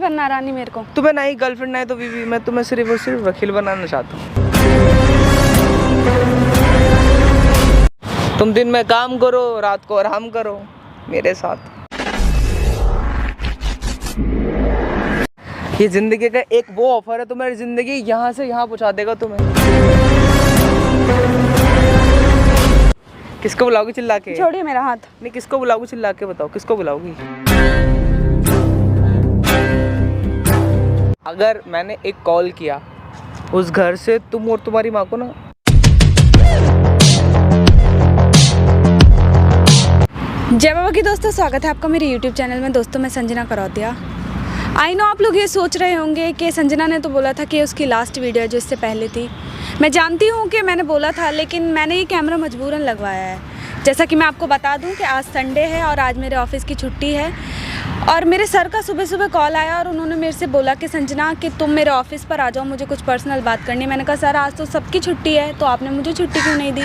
बनना रानी मेरे को। तुम्हें ना ही गर्लफ्रेंड ना है तो बीवी, मैं तुम्हें सिर्फ और सिर्फ वकील बनाना चाहता हूँ। तुम दिन में काम करो, रात को आराम करो मेरे साथ। ये जिंदगी का एक वो ऑफर है, तुम्हारी जिंदगी यहाँ से यहाँ पहुँचा देगा तुम्हें। किसको बुलाओगी चिल्ला के? छोड़िए मेरा हाथ। नहीं, किसको बुलाओगी चिल्ला के बताओ, किसको बुलाओगी? अगर मैंने एक कॉल किया उस घर से तुम और तुम्हारी माँ को ना, जय बाबा की दोस्तों, स्वागत है आपका मेरे YouTube चैनल में। दोस्तों मैं संजना करौतिया। आई नो आप लोग ये सोच रहे होंगे कि संजना ने तो बोला था कि उसकी लास्ट वीडियो जो इससे पहले थी। मैं जानती हूँ कि मैंने बोला था, लेकिन मैंने ये कैमरा मजबूरन लगवाया है। जैसा कि मैं आपको बता दूं कि आज संडे है और आज मेरे ऑफिस की छुट्टी है। और मेरे सर का सुबह सुबह कॉल आया और उन्होंने मेरे से बोला कि संजना कि तुम मेरे ऑफिस पर आ जाओ, मुझे कुछ पर्सनल बात करनी है। मैंने कहा सर आज तो सबकी छुट्टी है, तो आपने मुझे छुट्टी क्यों नहीं दी?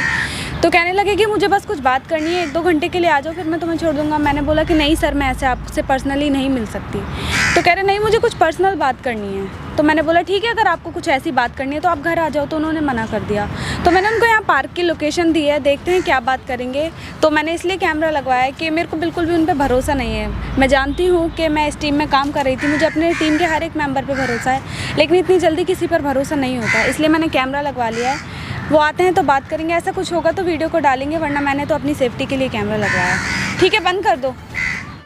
तो कहने लगे कि मुझे बस कुछ बात करनी है, 1-2 घंटे के लिए आ जाओ, फिर मैं तुम्हें छोड़ दूंगा। मैंने बोला कि नहीं सर, मैं ऐसे आपसे पर्सनली नहीं मिल सकती। तो कह रहे नहीं, मुझे कुछ पर्सनल बात करनी है। तो मैंने बोला ठीक है, अगर आपको कुछ ऐसी बात करनी है तो आप घर आ जाओ। तो उन्होंने मना कर दिया। तो मैंने उनको यहाँ पार्क की लोकेशन दी है, देखते हैं क्या बात करेंगे। तो मैंने इसलिए कैमरा लगवाया है कि मेरे को बिल्कुल भी उन पर भरोसा नहीं है। मैं जानती हूँ कि मैं इस टीम में काम कर रही थी, मुझे अपने टीम के हर एक मेंबर पे भरोसा है, लेकिन इतनी जल्दी किसी पर भरोसा नहीं होता। इसलिए मैंने कैमरा लगवा लिया है। वो आते हैं तो बात करेंगे, ऐसा कुछ होगा तो वीडियो को डालेंगे, वरना मैंने तो अपनी सेफ्टी के लिए कैमरा लगवाया। ठीक है, बंद कर दो।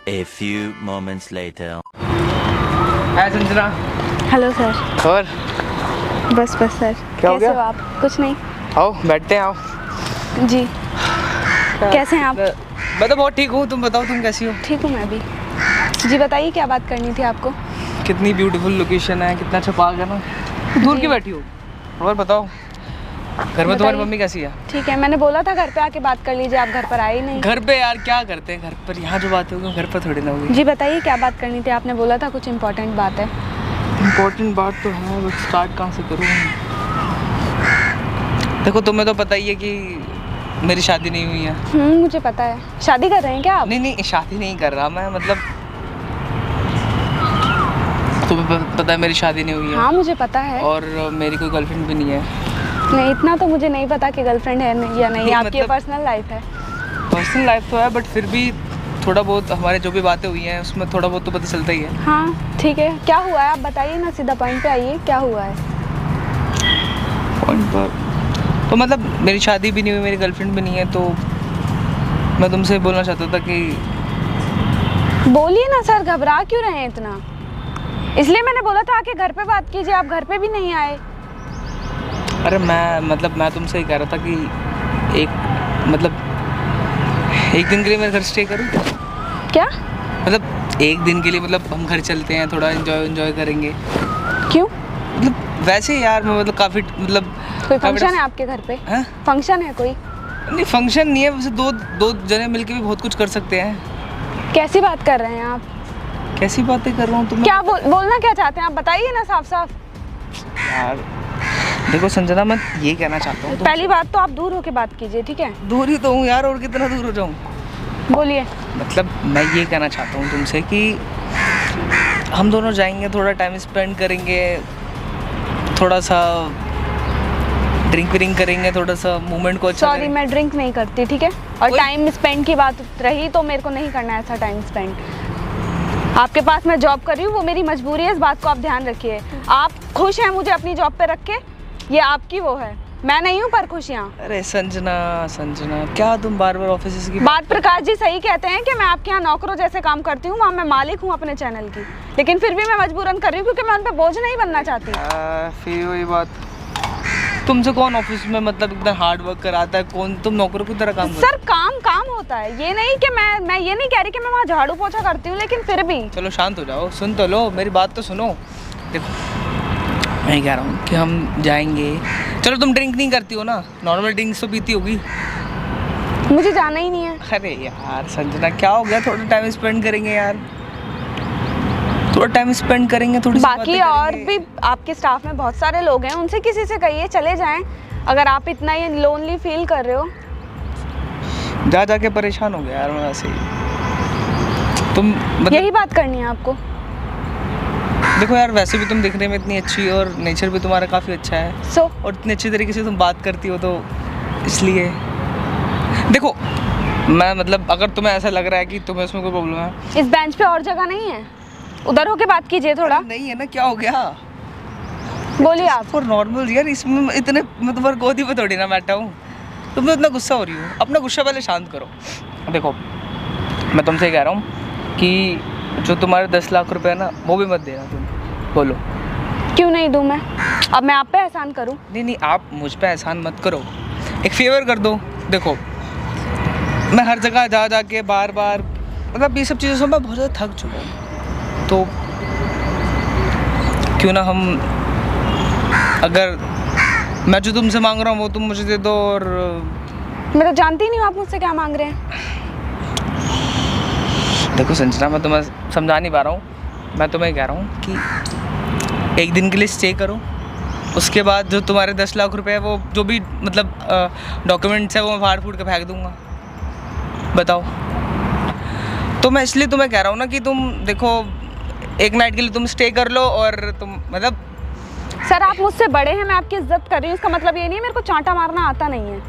A few moments later. Hi Sanjana. Hello sir. और बस सर, क्या हो कैसे गया? हो आप? कुछ नहीं। आओ बैठते हैं, आओ। जी कैसे हैं आप? मैं तो बहुत ठीक हूँ, तुम बताओ तुम कैसी हो? ठीक हूँ मैं भी। जी बताइए क्या बात करनी थी आपको? कितनी ब्यूटीफुल लोकेशन है, कितना अच्छा पार्क है ना। दूर की बैठी हो? और बताओ घर में तुम्हारी मम्मी कैसी है? ठीक है, मैंने बोला था घर पे आके बात कर लीजिए, आप घर पर आए ही नहीं। घर पे यार क्या करते हैं, घर पर यहाँ जो बात होगी घर पर थोड़ी ना होगी। जी बताइए क्या बात करनी थी? आपने बोला था कुछ इम्पोर्टेंट बात है। इम्पोर्टेंट बात तो है, बट स्टार्ट कहाँ से करूँ? देखो तुम्हें तो पता ही है कि मेरी शादी नहीं हुई है। मुझे पता है। शादी कर रहे हैं क्या आप? नहीं, शादी नहीं कर रहा मैं, मतलब तुम्हें पता है मेरी शादी नहीं हुई है। हाँ मुझे पता है। और मेरी कोई गर्लफ्रेंड भी नहीं है। नहीं, इतना तो मुझे नहीं पता कि गर्लफ्रेंड है या नहीं। आपकी मतलब पर्सनल लाइफ है। पर्सनल लाइफ तो है, बट फिर भी थोड़ा बहुत हमारे जो भी बातें हुई हैं उसमें थोड़ा बहुत तो पता चलता ही है। हाँ ठीक है, क्या हुआ है आप बताइए ना, सीधा पॉइंट पे आइए, क्या हुआ है? पॉइंट पर तो मतलब मेरी शादी भी नहीं हुई, मेरी गर्लफ्रेंड भी नहीं है, तो मैं तुमसे बोलना चाहता था कि बोलिए ना सर, घबरा क्यों रहे हैं इतना? इसलिए मैंने बोला था आके घर पे बात कीजिए, आप घर पे भी नहीं आए। अरे मैं तुमसे ही कह रहा था कि एक दिन के लिए मेरे घर स्टे करूँ क्या? मतलब एक दिन के लिए, मतलब हम घर चलते हैं, थोड़ा एंजॉय करेंगे। क्यों? मतलब वैसे यार मैं मतलब काफ़ी मतलब कोई फंक्शन है आपके घर पे? हैं? फंक्शन है कोई? नहीं फंक्शन नहीं है, वैसे दो जने मिलके भी बहुत कुछ कर सकते हैं। कैसी बात कर रहे हैं आप? कैसी बातें कर रहा हूँ तुम? क्या बोलना क्या चाहते हैं आप? बताइए ना साफ साफ। यार देखो संजना, मैं ये कहना चाहता हूँ, पहली बात तो आप दूर होके बात कीजिए, ठीक है? दूर ही तो हूँ यार, और कितना दूर हो जाऊँ? बोलिए। मतलब मैं ये कहना चाहता हूँ तुमसे कि हम दोनों जाएंगे, थोड़ा टाइम स्पेंड करेंगे, थोड़ा सा ड्रिंक करेंगे, थोड़ा सा मूवमेंट को अच्छा सॉरी मैं ड्रिंक नहीं करती, ठीक है? और टाइम स्पेंड की बात रही तो मेरे को नहीं करना है ऐसा टाइम स्पेंड। आपके पास मैं जॉब कर रही हूँ, वो मेरी मजबूरी है, इस बात को आप ध्यान रखिए। आप खुश हैं मुझे अपनी जॉब पे रख के, ये आपकी वो है, मैं नहीं हूँ पर खुश यहाँ। अरे संजना क्या तुम बार ऑफिस की बात प्रकाश जी सही कहते हैं कि मैं आपके यहाँ नौकरों जैसे काम करती हूँ, वहाँ मैं मालिक हूँ अपने चैनल की, लेकिन फिर भी मैं मजबूरन कर रही हूँ क्योंकि मैं उन पर बोझ नहीं बनना चाहती। फिर वही बात, तुमसे कौन ऑफिस में मतलब इतना हार्ड वर्क कराता है? कौन तुम नौकरों की तरह काम सर काम होता है, ये नहीं कि मैं ये नहीं कह रही कि मैं वहाँ झाड़ू पोछा करती हूँ, लेकिन फिर भी। चलो शांत हो जाओ, सुन तो लो, मेरी बात तो सुनो। देखो मैं कह रहा हूँ कि हम जाएंगे, चलो तुम ड्रिंक नहीं करती हो ना, नॉर्मल ड्रिंक्स तो पीती होगी। मुझे जाना ही नहीं है। अरे यार संजना क्या हो गया, थोड़ा टाइम स्पेंड करेंगे यार, थोड़ा टाइम स्पेंड करेंगे, थोड़ी बाकी और भी आपके स्टाफ में बहुत सारे लोग हैं, उनसे किसी से कहिए चले जाएं, अगर आप इतना ये लोनली फील कर रहे हो। जाके परेशान हो गया यार मैं वैसे ही। तुम यही बात करनी है आपको? देखो यार, वैसे भी तुम दिखने में इतनी अच्छी हो और नेचर भी तुम्हारा काफ़ी अच्छा है सो और इतनी अच्छी तरीके से तुम बात करती हो, तो इसलिए देखो मैं मतलब अगर तुम्हें ऐसा लग रहा है कि तुम्हें उसमें कोई प्रॉब्लम है, इस बेंच पे और जगह नहीं है, उधर होके बात कीजिए थोड़ा। नहीं है ना, क्या हो गया? बोलिए आप। और नॉर्मल यार, इसमें इतने मैं तुम्हारे गोदी पे थोड़ी ना बैठा हूँ, तुम इतना गुस्सा हो रही हो, अपना गुस्सा पहले शांत करो। देखो मैं तुमसे कह रहा हूँ कि जो तुम्हारे 10 लाख रुपए है ना, वो भी मत देना तुम। बोलो क्यों नहीं दूं मैं? अब मैं आप पे एहसान करूं? नहीं, आप मुझ पे एहसान मत करो, एक फेवर कर दो। देखो मैं हर जगह जा के बार मतलब ये सब चीज़ों से मैं बहुत ज़्यादा थक चुका हूँ, तो क्यों ना हम, अगर मैं जो तुमसे मांग रहा हूँ वो तुम मुझे दे दो। और मैं तो जानती नहीं हूँ आप मुझसे क्या मांग रहे हैं। देखो संजना, मैं तुम्हें समझा नहीं पा रहा हूँ, मैं तुम्हें कह रहा हूँ कि एक दिन के लिए स्टे करो, उसके बाद जो तुम्हारे 10 लाख रुपए है, वो जो भी मतलब डॉक्यूमेंट्स है, वो मैं फाड़ फूट के फेंक दूँगा। बताओ। तो मैं इसलिए तुम्हें कह रहा हूँ ना कि तुम देखो, एक नाइट के लिए तुम स्टे कर लो, और तुम मतलब सर आप मुझसे बड़े हैं, मैं आपकी इज्जत कर रही हूँ, इसका मतलब ये नहीं है मेरे को चांटा मारना आता नहीं है।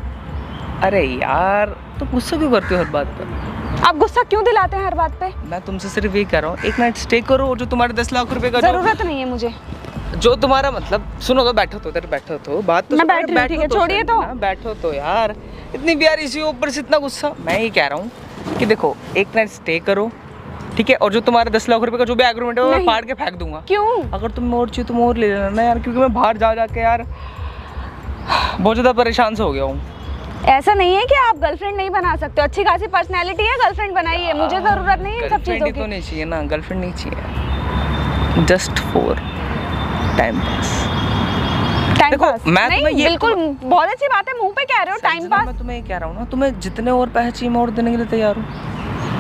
अरे यार, तो गुस्सा क्यों करते हो हर बात पर? आप गुस्सा क्यों दिलाते हैं हर बात पे? मैं तुमसे सिर्फ ये कह रहा हूँ, एक नाइट स्टे करो, और जो तुम्हारे 10 लाख रुपए का जरूरत नहीं है मुझे। जो तुम्हारा मतलब, सुनो तो, बैठो तो, इधर बैठो तो, बात तो मैं सुनो, बैठ रही हूँ, ठीक है, छोड़िए तो। बैठो तो यार, इतनी प्यारी सी, ऊपर से इतना गुस्सा। मैं ये कह रहा हूँ कि देखो, एक नाइट स्टे करो, ठीक है, और जो तुम्हारे 10 लाख रुपए का जो भी एग्रीमेंट है वो मैं फाड़ के फेंक दूंगा। क्यों? अगर तुम और चाहिए तुम और ले लेना ना यार, क्योंकि मैं बाहर जा के यार बहुत ज़्यादा परेशान से हो गया हूँ। ऐसा नहीं है कि आप गर्लफ्रेंड नहीं बना सकते हो, अच्छी खासी पर्सनैलिटी है, गर्लफ्रेंड बनाइए, मुझे जरूरत नहीं है इन सब चीज़ों की। तो नहीं चाहिए ना, गर्लफ्रेंड नहीं चाहिए, just for time pass. Time देखो, पास मैं नहीं, तुम्हें ये बिल्कुल बहुत अच्छी बात है, मुंह पे कह रहे हो टाइम पास। मैं तुम्हें ये कह रहा हूँ ना, तुम्हें जितने और पैसे चाहिए मैं और देने के लिए तैयार हूँ।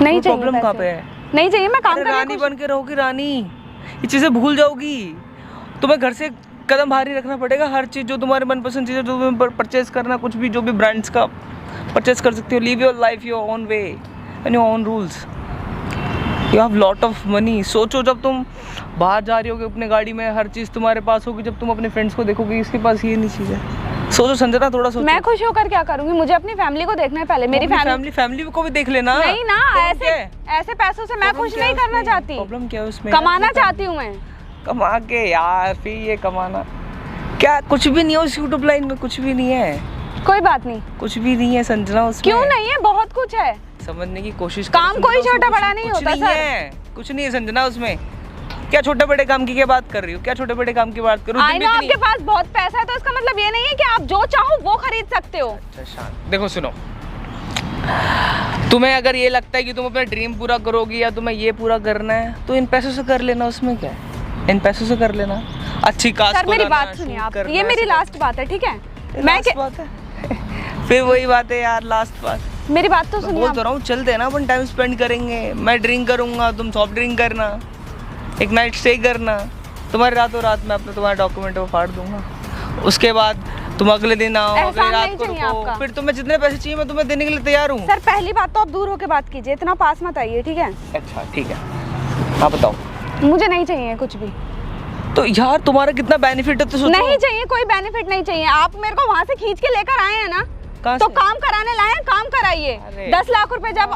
नहीं चाहिए प्रॉब्लम कहाँ पे पैसे। है? नहीं चाहिए, मैं काम कर रानी बन के रहोगी, रानी, ये चीज़ें भूल जाओगी। तुम्हें घर से कदम भारी रखना पड़ेगा, हर चीज़ जो तुम्हारे मनपसंद चीज़ें जो तुम्हें परचेज करना, कुछ भी जो भी ब्रांड्स का परचेज कर सकते हो। Leave your life your own way and your own rules. You have lot of money. सोचो, जब तुम बाहर जा रही होगी अपने गाड़ी में, हर चीज़ तुम्हारे पास होगी, जब तुम अपने फ्रेंड्स को देखोगे इसके पास ये नहीं चीज़ है। सोचो संजना, थोड़ा सोचो। मैं खुश होकर क्या करूंगी? मुझे अपनी फैमिली को देखना है पहले, मेरी फैमिली को भी देख लेना। नहीं ना, ऐसे पैसों से मैं खुश नहीं करना चाहती। प्रॉब्लम क्या है उसमें? कमाना चाहती हूँ मैं। कमा के यार, फिर ये कमाना क्या, कुछ भी नहीं है उस यूट्यूब लाइन में, कुछ भी नहीं है। कोई बात नहीं, कुछ भी नहीं है संजना उसमें। क्यों नहीं है? बहुत कुछ है, समझने की कोशिश करो। काम कोई छोटा बड़ा नहीं होता सर। कुछ नहीं है संजना उसमें। क्या छोटे बड़े काम की क्या बात कर रही हो? क्या छोटे बड़े काम की बात करो? आई नो आपके पास बहुत पैसा है, तो इसका मतलब ये नहीं है कि आप जो चाहो वो खरीद सकते हो। अच्छा शांत। देखो सुनो, तुम्हें अगर ये लगता है कि तुम अपना ड्रीम पूरा करोगी या तुम्हें ये पूरा करना है, तो इन पैसों से कर लेना, उसमें क्या है, इन पैसों से कर लेना। अच्छी कास्ट सर मेरी बात सुनिए आप, ये मेरी लास्ट बात है, ठीक है? मैं बात है फिर वही बात है यार, लास्ट बात। मेरी बात तो सुनिए। बोल तो रहा हूँ, चलते हैं ना, अपन टाइम स्पेंड करेंगे, मैं ड्रिंक करूँगा, तुम सॉफ्ट ड्रिंक करना, एक नाइट स्टे करना, तुम्हारे रातों रात में अपना तुम्हारा डॉक्यूमेंट वो फाड़ दूंगा, उसके बाद तुम अगले दिन आओ, अगली रात को रुको, फिर तुम्हें जितने पैसे चाहिए मैं तुम्हें देने के लिए तैयार हूँ। सर पहली बात तो आप दूर होकर बात कीजिए, इतना पास मत आइए, ठीक है? अच्छा ठीक है, हाँ बताओ। मुझे नहीं चाहिए कुछ भी। तो यार तुम्हारा कितना बेनिफिट है तो सोचो। नहीं चाहिए, कोई बेनिफिट नहीं चाहिए। आप मेरे को वहाँ से खींच के लेकर आए हैं ना, तो काम कराने लाए हैं, काम कराइए। 10 लाख रुपए जब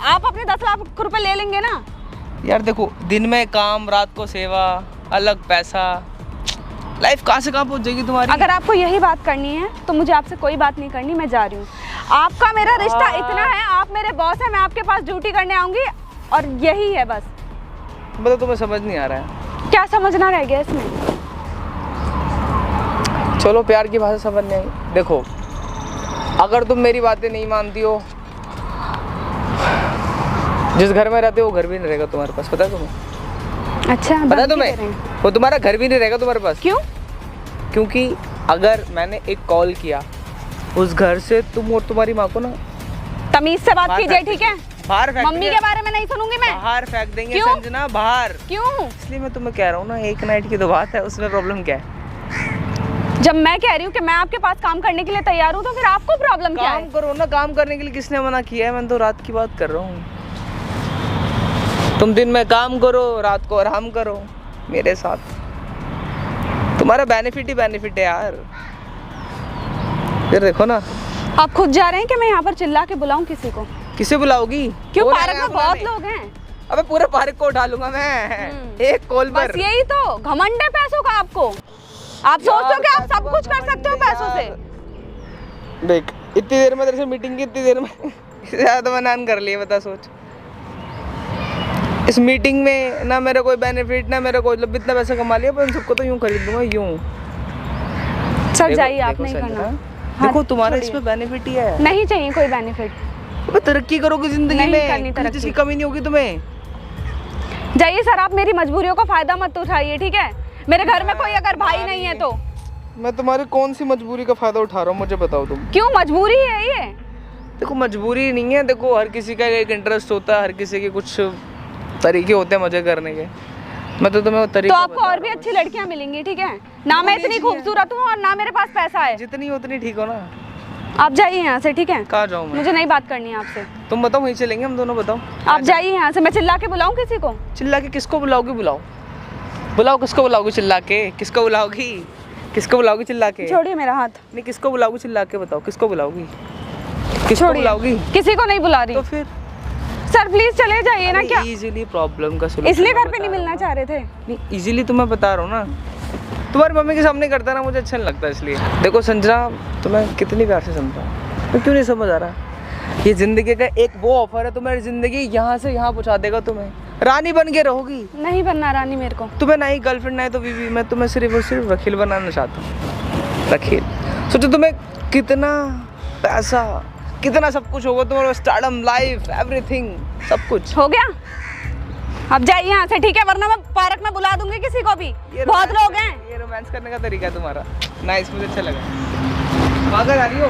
आप अपने 10 लाख रुपए ले लेंगे ना। यार देखो, दिन में काम, रात को सेवा, अलग पैसा, लाइफ कहाँ से कहाँ पहुँच जाएगी तुम्हारी। अगर आपको यही बात करनी है तो मुझे आपसे कोई बात नहीं करनी, मैं जा रही हूँ। आपका मेरा रिश्ता इतना है, आप मेरे बॉस हैं, मैं आपके पास ड्यूटी करने आऊँगी और यही है बस। मतलब तुम्हें समझ नहीं आ रहा है? क्या समझना रह गया इसमें? चलो प्यार की भाषा समझ नहीं आई। देखो, अगर तुम मेरी बातें नहीं मानती हो, जिस घर में रहते हो वो घर भी नहीं रहेगा तुम्हारे पास, पता है तुम्हें? अच्छा, पता तुम्हें, वो तुम्हारा घर भी नहीं रहेगा तुम्हारे पास। क्यों? क्योंकि अगर मैंने एक कॉल किया उस घर से, तुम और तुम्हारी माँ को ना तमीज से बात कीजिए, ठीक है? बाहर फेंक मम्मी के बारे में नहीं सुनूंगी मैं। बाहर फेंक देंगे। क्यों? संजना, बाहर। क्यों? इसलिए मैं तुम्हें कह रहा हूँ ना, एक नाइट की तो बात है, उसमें प्रॉब्लम क्या है? जब मैं कह रही हूँ कि मैं आपके पास काम करने के लिए तैयार हूँ, तो फिर आपको प्रॉब्लम क्या है? काम करो ना, काम करने के लिए किसने मना किया है? मैं तो रात की बात कर रहा हूँ। तुम दिन में काम करो, रात को आराम करो, मेरे साथ। तुम्हारा बेनिफिट ही बेनिफिट है यार। फिर देखो ना, आप खुद जा रहे हैं कि मैं यहाँ पर चिल्ला के बुलाऊं किसी को? किसे बुलाओगी? क्यों, कौन पार्क आएगा में बहुत बुलाने? लोग हैं। अबे पूरे पार्क को उठा लूंगा मैं एक कॉल पर। बस यही तो घमंड है पैसों का आपको। आप सोचते हो कि आप सब कुछ कर सकते हो पैसों से। देख, इतनी देर में तेरे से मीटिंग की, इतनी देर में इससे ज्यादा मैंने कर लिया, बता सोच। इस मीटिंग में ना मेरा कोई बेनिफिट, ना मेरा कोई, मतलब इतना पैसा कमा लिया, पर उन सबको तो यूं खरीद लूंगा, यूं। सर देखो- जाइए, आप देखो नहीं संजना, करना। हाँ, देखो तुम्हारा छोड़िए। इसमें बेनिफिट ही है। नहीं चाहिए कोई बेनिफिट। अबे तरक्की करोगे जिंदगी नहीं में, करनी किसी तरक्की। चीज की कमी नहीं होगी तुम्हें। जाइए सर, आप मेरी मजबूरियों का फायदा मत उठाइए, ठीक है? मेरे घर में कोई अगर भाई नहीं है तो। मैं तुम्हारी कौन सी मजबूरी का फायदा उठा रहा हूँ, मुझे बताओ तुम। क्यों, मजबूरी है ये? देखो मजबूरी नहीं है, देखो हर किसी का एक इंटरेस्ट होता है, हर किसी के कुछ तरीके होते हैं मजे करने के। मैं तो तुम्हें वो तो तरीका आपको बता और भी रहा हूँ अच्छी लड़कियां मिलेंगी, ठीक है? ना मैं इतनी खूबसूरत हूँ और ना मेरे पास पैसा है। बस। जितनी हो उतनी ठीक हो ना। आप जाइए यहाँ से, ठीक है? कहाँ जाऊँ मैं? मुझे नहीं बात करनी है आपसे। तुम बताओ, वहीं चलेंगे हम दोनों, बताओ। आप जाइए यहाँ से, मैं चिल्ला के बुलाऊं किसी को? चिल्ला के किसको बुलाओगी? बुलाओ बुलाओ, किसको बुलाओगी चिल्ला के? किसको बुलाओगी? किसको बुलाओगी चिल्ला के? छोड़िए मेरा हाथ। नहीं, किसको बुलाओगी चिल्ला के? बताओ किसको बुलाओगी? किसको छोड़िए। बुलाओगी? किसी को नहीं बुला रही। तो फिर सर प्लीज चले जाइए ना। क्या इजीली प्रॉब्लम का सलूशन इसलिए घर पे नहीं मिलना चाह रहे थे? नहीं, इजीली तो मैं बता रहा हूँ ना, तुम्हारी मम्मी के सामने करता ना, मुझे अच्छा नहीं लगता इसलिए। देखो संजना, तुम्हें कितनी प्यार से समझा, मैं क्यों नहीं समझ आ रहा? ये जिंदगी का एक वो ऑफर है, तुम्हारी जिंदगी यहाँ से यहाँ पहुँचा देगा तुम्हें। रानी बन के रहोगी। नहीं बनना रानी मेरे को। तुम्हें ना ही गर्लफ्रेंड, ना ही तो बीवी, मैं तुम्हें सिर्फ और सिर्फ वकील बनाना चाहता हूँ। वकील। सोचो तुम्हें कितना पैसा, कितना सब कुछ होगा तुम्हारा, स्टारडम, लाइफ, एवरीथिंग, सब कुछ हो गया? अब जाइए यहाँ से, ठीक है? वरना मैं पार्क में बुला दूंगी किसी को भी। बहुत लोग हैं। ये रोमांस करने का तरीका है तुम्हारा। नाइस, मुझे अच्छा लगा। भागा जा रही हो?